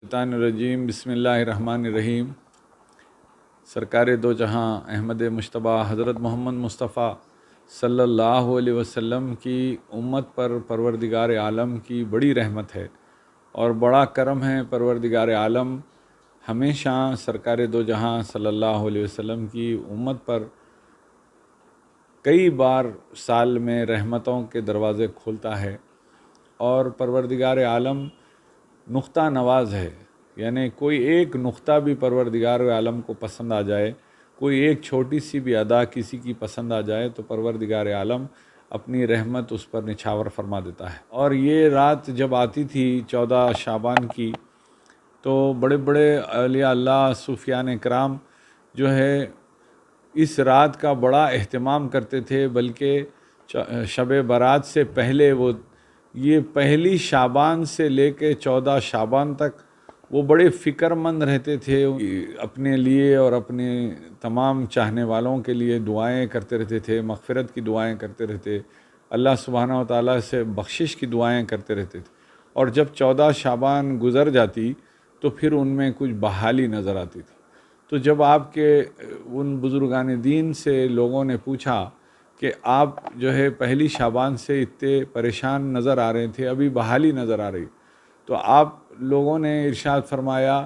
شیطان الرجیم بسم اللہ الرحمن الرحیم۔ سرکار دو جہاں احمد مجتبیٰ حضرت محمد مصطفیٰ صلی اللہ علیہ وسلم کی امت پر پروردگار عالم کی بڑی رحمت ہے اور بڑا کرم ہے۔ پروردگار عالم ہمیشہ سرکار دو جہاں صلی اللہ علیہ وسلم کی امت پر کئی بار سال میں رحمتوں کے دروازے کھولتا ہے، اور پروردگار عالم نقطہ نواز ہے، یعنی کوئی ایک نقطہ بھی پروردگار عالم کو پسند آ جائے، کوئی ایک چھوٹی سی بھی ادا کسی کی پسند آ جائے تو پروردگار عالم اپنی رحمت اس پر نچھاور فرما دیتا ہے۔ اور یہ رات جب آتی تھی 14 شعبان کی، تو بڑے بڑے اولیاء اللہ صوفیان کرام جو ہے اس رات کا بڑا اہتمام کرتے تھے، بلکہ شب برات سے پہلے وہ یہ پہلی شعبان سے لے کے 14 شعبان تک وہ بڑے فکر مند رہتے تھے، اپنے لیے اور اپنے تمام چاہنے والوں کے لیے دعائیں کرتے رہتے تھے، مغفرت کی دعائیں کرتے رہتے، اللہ سبحانہ و تعالیٰ سے بخشش کی دعائیں کرتے رہتے تھے۔ اور جب 14 شعبان گزر جاتی تو پھر ان میں کچھ بحالی نظر آتی تھی۔ تو جب آپ کے ان بزرگان دین سے لوگوں نے پوچھا کہ آپ جو ہے پہلی شعبان سے اتنے پریشان نظر آ رہے تھے، ابھی بحالی نظر آ رہی، تو آپ لوگوں نے ارشاد فرمایا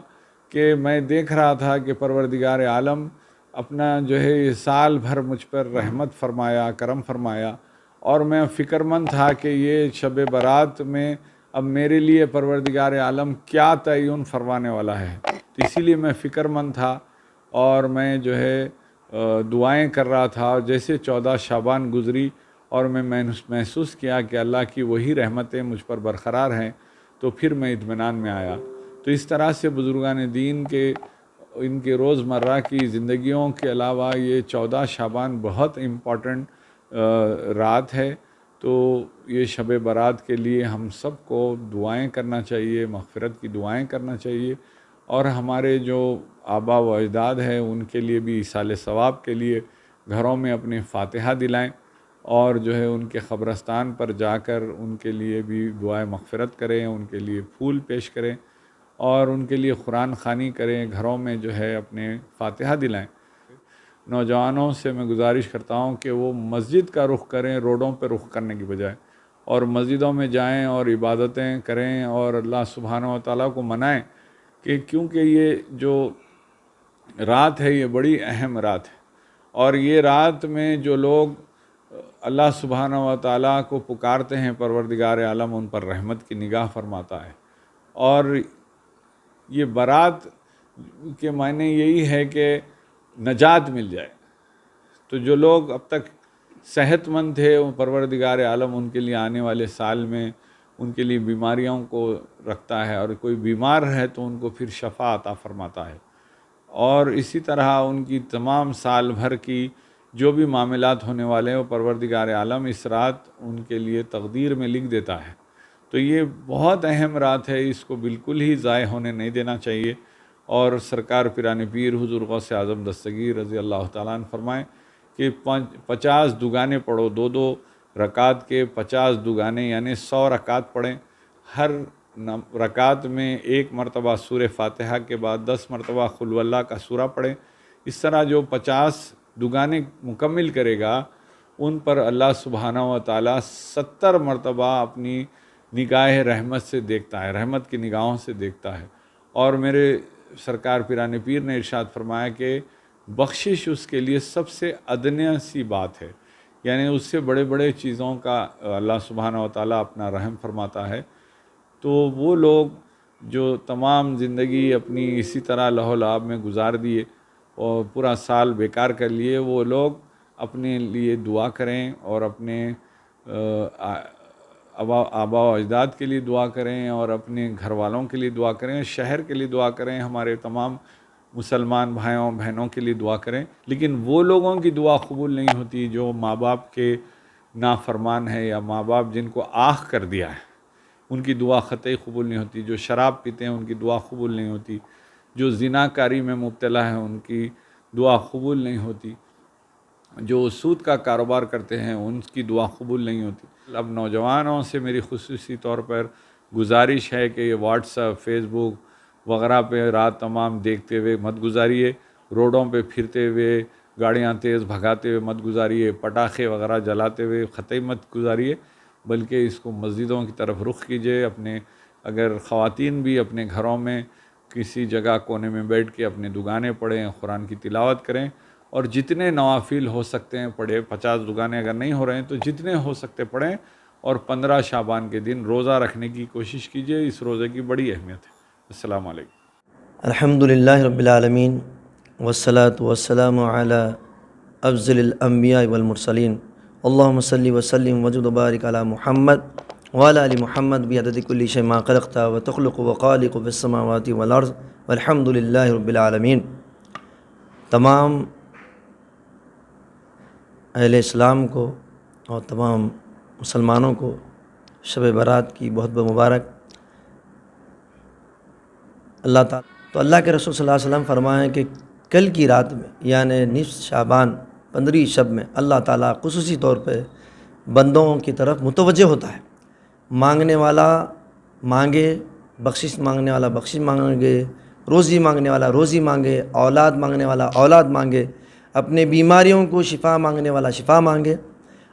کہ میں دیکھ رہا تھا کہ پروردگار عالم اپنا جو ہے یہ سال بھر مجھ پر رحمت فرمایا، کرم فرمایا، اور میں فکر مند تھا کہ یہ شب برات میں اب میرے لیے پروردگار عالم کیا تعین فرمانے والا ہے، تو اسی لیے میں فکر مند تھا اور میں جو ہے دعائیں کر رہا تھا۔ اور جیسے 14 شعبان گزری اور میں محسوس کیا کہ اللہ کی وہی رحمتیں مجھ پر برقرار ہیں، تو پھر میں اطمینان میں آیا۔ تو اس طرح سے بزرگان دین کے ان کے روزمرہ کی زندگیوں کے علاوہ یہ 14 شعبان بہت امپورٹنٹ رات ہے، تو یہ شب برات کے لیے ہم سب کو دعائیں کرنا چاہیے، مغفرت کی دعائیں کرنا چاہیے، اور ہمارے جو آبا و اجداد ہیں ان کے لیے بھی ایصال ثواب کے لیے گھروں میں اپنے فاتحہ دلائیں، اور جو ہے ان کے قبرستان پر جا کر ان کے لیے بھی دعائیں مغفرت کریں، ان کے لیے پھول پیش کریں اور ان کے لیے قرآن خوانی کریں، گھروں میں جو ہے اپنے فاتحہ دلائیں۔ نوجوانوں سے میں گزارش کرتا ہوں کہ وہ مسجد کا رخ کریں، روڈوں پہ رخ کرنے کی بجائے، اور مسجدوں میں جائیں اور عبادتیں کریں اور اللہ سبحانہ و تعالیٰ کو منائیں، کہ کیونکہ یہ جو رات ہے یہ بڑی اہم رات ہے، اور یہ رات میں جو لوگ اللہ سبحانہ و تعالیٰ کو پکارتے ہیں پروردگار عالم ان پر رحمت کی نگاہ فرماتا ہے۔ اور یہ برات کے معنی یہی ہے کہ نجات مل جائے، تو جو لوگ اب تک صحت مند تھے وہ پروردگار عالم ان کے لیے آنے والے سال میں ان کے لیے بیماریوں کو رکھتا ہے، اور کوئی بیمار ہے تو ان کو پھر شفا عطا فرماتا ہے، اور اسی طرح ان کی تمام سال بھر کی جو بھی معاملات ہونے والے ہیں وہ پروردگار عالم اس رات ان کے لیے تقدیر میں لکھ دیتا ہے۔ تو یہ بہت اہم رات ہے، اس کو بالکل ہی ضائع ہونے نہیں دینا چاہیے۔ اور سرکار پیران پیر حضور غوث اعظم دستگیر رضی اللہ تعالیٰ عنہ فرمائیں کہ 50 دگانے پڑھو، 2 رکعت کے 50 دگانے یعنی 100 رکعت پڑھیں، ہر رکعت میں 1 مرتبہ سورہ فاتحہ کے بعد 10 مرتبہ قل واللہ کا سورہ پڑھیں۔ اس طرح جو 50 دگانے مکمل کرے گا ان پر اللہ سبحانہ و تعالیٰ 70 مرتبہ اپنی نگاہ رحمت سے دیکھتا ہے، رحمت کی نگاہوں سے دیکھتا ہے۔ اور میرے سرکار پیران پیر نے ارشاد فرمایا کہ بخشش اس کے لیے سب سے ادنیٰ سی بات ہے، یعنی اس سے بڑے بڑے چیزوں کا اللہ سبحانہ و تعالیٰ اپنا رحم فرماتا ہے۔ تو وہ لوگ جو تمام زندگی اپنی اسی طرح لہو لعب میں گزار دیے اور پورا سال بیکار کر لیے، وہ لوگ اپنے لیے دعا کریں اور اپنے آبا و اجداد کے لیے دعا کریں اور اپنے گھر والوں کے لیے دعا کریں، شہر کے لیے دعا کریں، ہمارے تمام مسلمان بھائیوں بہنوں کے لیے دعا کریں۔ لیکن وہ لوگوں کی دعا قبول نہیں ہوتی جو ماں باپ کے نافرمان ہے، یا ماں باپ جن کو آہ کر دیا ہے ان کی دعا قطعی قبول نہیں ہوتی، جو شراب پیتے ہیں ان کی دعا قبول نہیں ہوتی، جو زنا کاری میں مبتلا ہیں ان کی دعا قبول نہیں ہوتی، جو سود کا کاروبار کرتے ہیں ان کی دعا قبول نہیں ہوتی۔ اب نوجوانوں سے میری خصوصی طور پر گزارش ہے کہ یہ واٹس ایپ، فیس بک وغیرہ پہ رات تمام دیکھتے ہوئے مت گزاریے، روڈوں پہ پھرتے ہوئے گاڑیاں تیز بھگاتے ہوئے مت گزاریے، پٹاخے وغیرہ جلاتے ہوئے قطعی مت گزاریے، بلکہ اس کو مسجدوں کی طرف رخ کیجیے۔ اپنے اگر خواتین بھی اپنے گھروں میں کسی جگہ کونے میں بیٹھ کے اپنے دگانے پڑھیں، قرآن کی تلاوت کریں، اور جتنے نوافل ہو سکتے ہیں پڑھیں۔ 50 دگانے اگر نہیں ہو رہے ہیں تو جتنے ہو سکتے پڑھیں، اور 15 شعبان کے دن روزہ رکھنے کی کوشش کیجیے۔ اس روزے کی بڑی اہمیت ہے۔ السلام علیکم۔ الحمدللہ رب العالمین والصلاة والسلام علی افضل الانبیاء والمرسلین، اللہم صلی وسلم وزد وبارک علی محمد وعلی آل محمد بعدد کل شیء ما خلقت وتخلق وخالق فی السماوات والارض والحمدللہ رب العالمین۔ تمام اہل اسلام کو اور تمام مسلمانوں کو شب برات کی بہت بہت مبارک۔ اللہ تعالیٰ تو اللہ کے رسول صلی اللہ علیہ وسلم فرمائیں کہ کل کی رات میں یعنی نصف شعبان 15 شب میں اللہ تعالیٰ خصوصی طور پہ بندوں کی طرف متوجہ ہوتا ہے۔ مانگنے والا مانگے، بخشش مانگنے والا بخشش مانگے، روزی مانگنے والا روزی مانگے، اولاد مانگنے والا اولاد مانگے، اپنے بیماریوں کو شفا مانگنے والا شفا مانگے،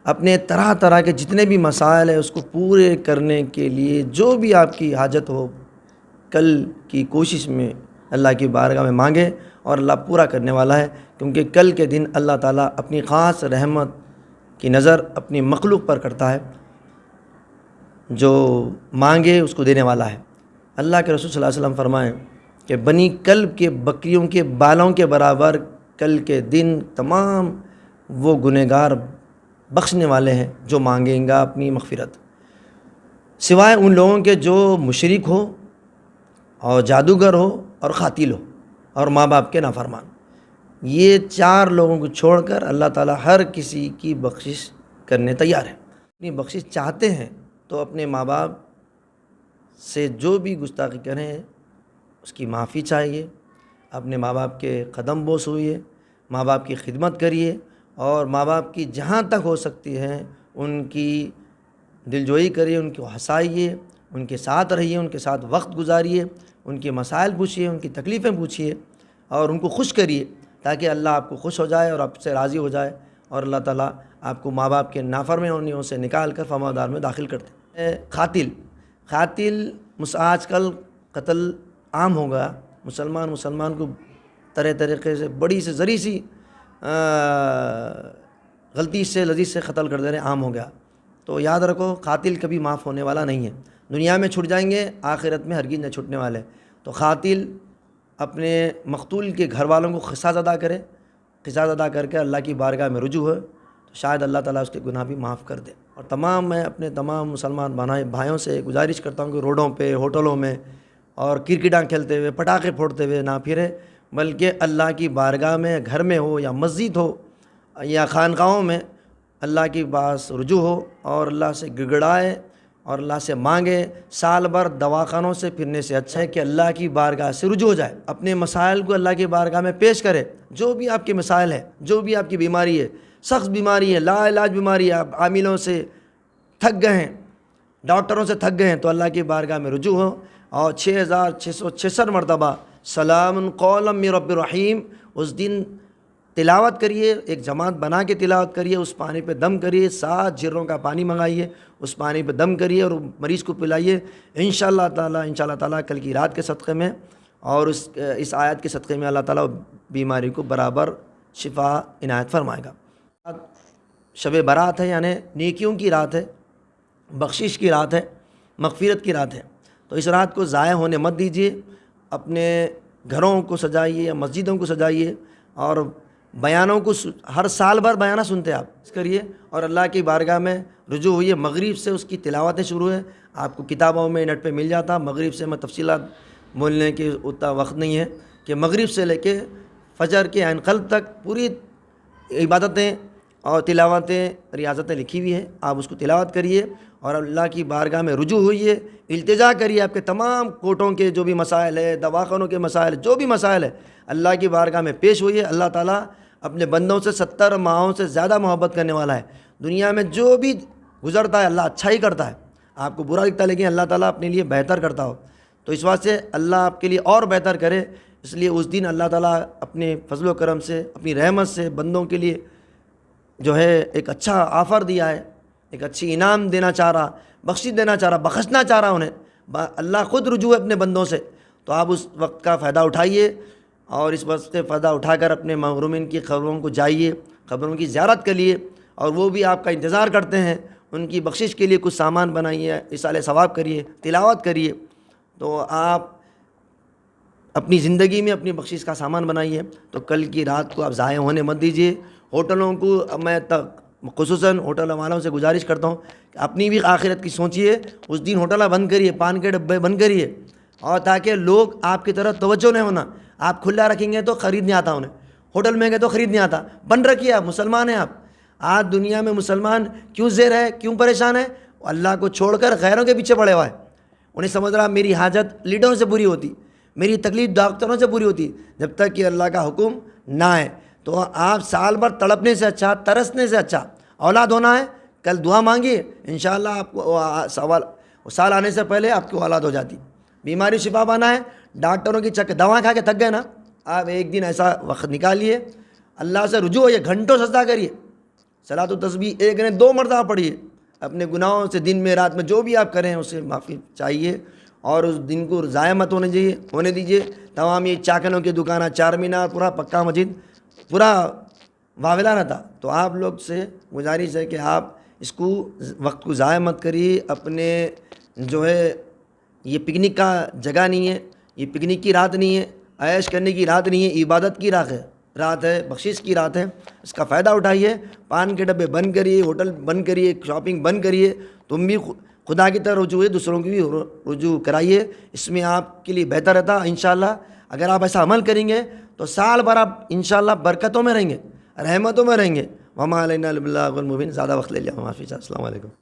اپنے طرح طرح کے جتنے بھی مسائل ہیں اس کو پورے کرنے کے لیے جو بھی آپ کی حاجت ہو کل کی کوشش میں اللہ کی بارگاہ میں مانگے، اور اللہ پورا کرنے والا ہے، کیونکہ کل کے دن اللہ تعالیٰ اپنی خاص رحمت کی نظر اپنی مخلوق پر کرتا ہے، جو مانگے اس کو دینے والا ہے۔ اللہ کے رسول صلی اللہ علیہ وسلم فرمائیں کہ بنی کلب کے بکریوں کے بالوں کے برابر کل کے دن تمام وہ گنہگار بخشنے والے ہیں جو مانگیں گا اپنی مغفرت، سوائے ان لوگوں کے جو مشرک ہو اور جادوگر ہو اور قاتل ہو اور ماں باپ کے نافرمان۔ یہ 4 لوگوں کو چھوڑ کر اللہ تعالیٰ ہر کسی کی بخشش کرنے تیار ہے۔ اپنی بخشش چاہتے ہیں تو اپنے ماں باپ سے جو بھی گستاخی کریں اس کی معافی چاہیے، اپنے ماں باپ کے قدم بوس ہوئیے، ماں باپ کی خدمت کریے، اور ماں باپ کی جہاں تک ہو سکتی ہے ان کی دلجوئی کریے، ان کو ہنسائیے، ان کے ساتھ رہیے، ان کے ساتھ وقت گزاریے، ان کے مسائل پوچھیے، ان کی تکلیفیں پوچھیے، اور ان کو خوش کریے تاکہ اللہ آپ کو خوش ہو جائے اور آپ سے راضی ہو جائے، اور اللہ تعالیٰ آپ کو ماں باپ کے نافرمانیوں سے نکال کر فرماندار میں داخل کرتے ہیں۔ قاتل آج کل قتل عام ہو گیا، مسلمان کو طریقے سے بڑی سے ذری سی غلطی سے لذیذ سے قتل کر دینے عام ہو گیا۔ تو یاد رکھو قاتل کبھی معاف ہونے والا نہیں ہے، دنیا میں چھٹ جائیں گے، آخرت میں ہرگز نہ چھٹنے والے۔ تو قاتل اپنے مقتول کے گھر والوں کو قصاص ادا کرے، قصاص ادا کر کے اللہ کی بارگاہ میں رجوع ہو تو شاید اللہ تعالیٰ اس کے گناہ بھی معاف کر دے۔ اور میں اپنے تمام مسلمان بھائیوں سے گزارش کرتا ہوں کہ روڈوں پہ، ہوٹلوں میں اور کرکٹاں کھیلتے ہوئے، پٹاخے پھوڑتے ہوئے نہ پھرے، بلکہ اللہ کی بارگاہ میں گھر میں ہو یا مسجد ہو یا خانقاہوں میں اللہ کی پاس رجوع ہو اور اللہ سے گڑگڑائے اور اللہ سے مانگے۔ سال بھر دواخانوں سے پھرنے سے اچھا ہے کہ اللہ کی بارگاہ سے رجوع ہو جائے، اپنے مسائل کو اللہ کی بارگاہ میں پیش کرے۔ جو بھی آپ کے مسائل ہے، جو بھی آپ کی بیماری ہے، سخت بیماری ہے، لا علاج بیماری ہے، آپ عاملوں سے تھک گئے ہیں، ڈاکٹروں سے تھک گئے ہیں، تو اللہ کی بارگاہ میں رجوع ہو اور 6666 مرتبہ سلام قولا من رب الرحیم اس دن تلاوت کریے، ایک جماعت بنا کے تلاوت کریے، اس پانی پہ دم کریے، 7 جروں کا پانی منگائیے، اس پانی پہ دم کریے اور مریض کو پلائیے۔ انشاءاللہ تعالیٰ کل کی رات کے صدقے میں اور اس آیت کے صدقے میں اللہ تعالیٰ بیماری کو برابر شفا عنایت فرمائے گا۔ شب برات ہے، یعنی نیکیوں کی رات ہے، بخشش کی رات ہے، مغفرت کی رات ہے، تو اس رات کو ضائع ہونے مت دیجیے۔ اپنے گھروں کو سجائیے یا مسجدوں کو سجائیے، اور بیانوں کو ہر سال بھر بیانہ سنتے آپ کریے، اور اللہ کی بارگاہ میں رجوع ہوئیے۔ مغرب سے اس کی تلاوتیں شروع ہیں، آپ کو کتابوں میں نیٹ پہ مل جاتا۔ مغرب سے میں تفصیلات بولنے کی اتنا وقت نہیں ہے کہ مغرب سے لے کے فجر کے عین قلب تک پوری عبادتیں اور تلاوتیں، ریاضتیں لکھی ہوئی ہیں، آپ اس کو تلاوت کریے اور اللہ کی بارگاہ میں رجوع ہوئیے، التجا کریے۔ آپ کے تمام کوٹوں کے جو بھی مسائل ہے، دواخانوں کے مسائل، جو بھی مسائل ہے، اللہ کی بارگاہ میں پیش ہوئیے۔ اللہ تعالیٰ اپنے بندوں سے 70 ماہوں سے زیادہ محبت کرنے والا ہے۔ دنیا میں جو بھی گزرتا ہے اللہ اچھا ہی کرتا ہے، آپ کو برا لگتا ہے لیکن اللہ تعالیٰ اپنے لیے بہتر کرتا ہو۔ تو اس واسطے اللہ آپ کے لیے اور بہتر کرے. اس لیے اس دن اللہ تعالیٰ اپنے فضل و کرم سے، اپنی رحمت سے بندوں کے لیے جو ہے ایک اچھا آفر دیا ہے، ایک اچھی انعام دینا چاہ رہا، بخشش دینا چاہ رہا، بخشنا چاہ رہا انہیں. اللہ خود رجوع ہے اپنے بندوں سے. تو آپ اس وقت کا فائدہ اٹھائیے اور اس وقت سے فائدہ اٹھا کر اپنے محرومین کی قبروں کو جائیے، قبروں کی زیارت کریے، اور وہ بھی آپ کا انتظار کرتے ہیں. ان کی بخشش کے لیے کچھ سامان بنائیے، ایصال ثواب کریے، تلاوت کریے. تو آپ اپنی زندگی میں اپنی بخشش کا سامان بنائیے. تو کل کی رات کو آپ ضائع ہونے مت دیجیے. ہوٹلوں کو میں خصوصاً ہوٹل والوں سے گزارش کرتا ہوں کہ اپنی بھی آخرت کی سوچیے. اس دن ہوٹل بند کریے، پان کے ڈبے بند کریے، اور تاکہ لوگ آپ کی طرف توجہ نہیں ہونا. آپ کھلا رکھیں گے تو خرید نہیں آتا انہیں، ہوٹل میں گئے تو خرید نہیں آتا. بند رکھیے، آپ مسلمان ہیں. آپ آج دنیا میں مسلمان کیوں زیر ہے، کیوں پریشان ہے؟ اللہ کو چھوڑ کر غیروں کے پیچھے پڑے ہوا ہے. انہیں سمجھ رہا میری حاجت لیڈروں سے پوری ہوتی، میری تکلیف ڈاکٹروں سے پوری ہوتی. جب تک کہ اللہ کا حکم نہ آئے تو آپ سال بھر تڑپنے سے اچھا، ترسنے سے اچھا اولاد ہونا ہے. کل دعا مانگیے، انشاءاللہ آپ کو سال آنے سے پہلے آپ کو اولاد ہو جاتی. بیماری شفا پانا ہے، ڈاکٹروں کی دوا کھا کے تھک گئے نا، آپ ایک دن ایسا وقت نکالیے، اللہ سے رجوع ہوئیے، گھنٹوں سجدہ کریے، صلاۃ و تسبیح ایک نہیں 2 مرتبہ پڑھیے. اپنے گناہوں سے دن میں رات میں جو بھی آپ کریں اسے معافی چاہیے، اور اس دن کو ضائع مت ہونے دیجیے. تمام یہ چاکنوں کی دکانیں، چار مینار، پورا پکا مسجد پورا واویلا رہتا. تو آپ لوگ سے گزارش ہے کہ آپ اس کو وقت کو ضائع مت کریے. اپنے جو ہے یہ پکنک کا جگہ نہیں ہے، یہ پکنک کی رات نہیں ہے، عیش کرنے کی رات نہیں ہے، عبادت کی رات ہے، بخشش کی رات ہے. اس کا فائدہ اٹھائیے. پان کے ڈبے بند کریے، ہوٹل بند کریے، شاپنگ بند کریے. تم بھی خدا کی طرف رجوع ہے، دوسروں کی بھی رجوع کرائیے. اس میں آپ کے لیے بہتر رہتا. انشاءاللہ اگر آپ ایسا عمل کریں گے تو سال بھر آپ انشاءاللہ برکتوں میں رہیں گے، رحمتوں میں رہیں گے. وما علینا الا البلاغ المبین. زیادہ وقت لے لیا، معافی چاہتا. السلام علیکم.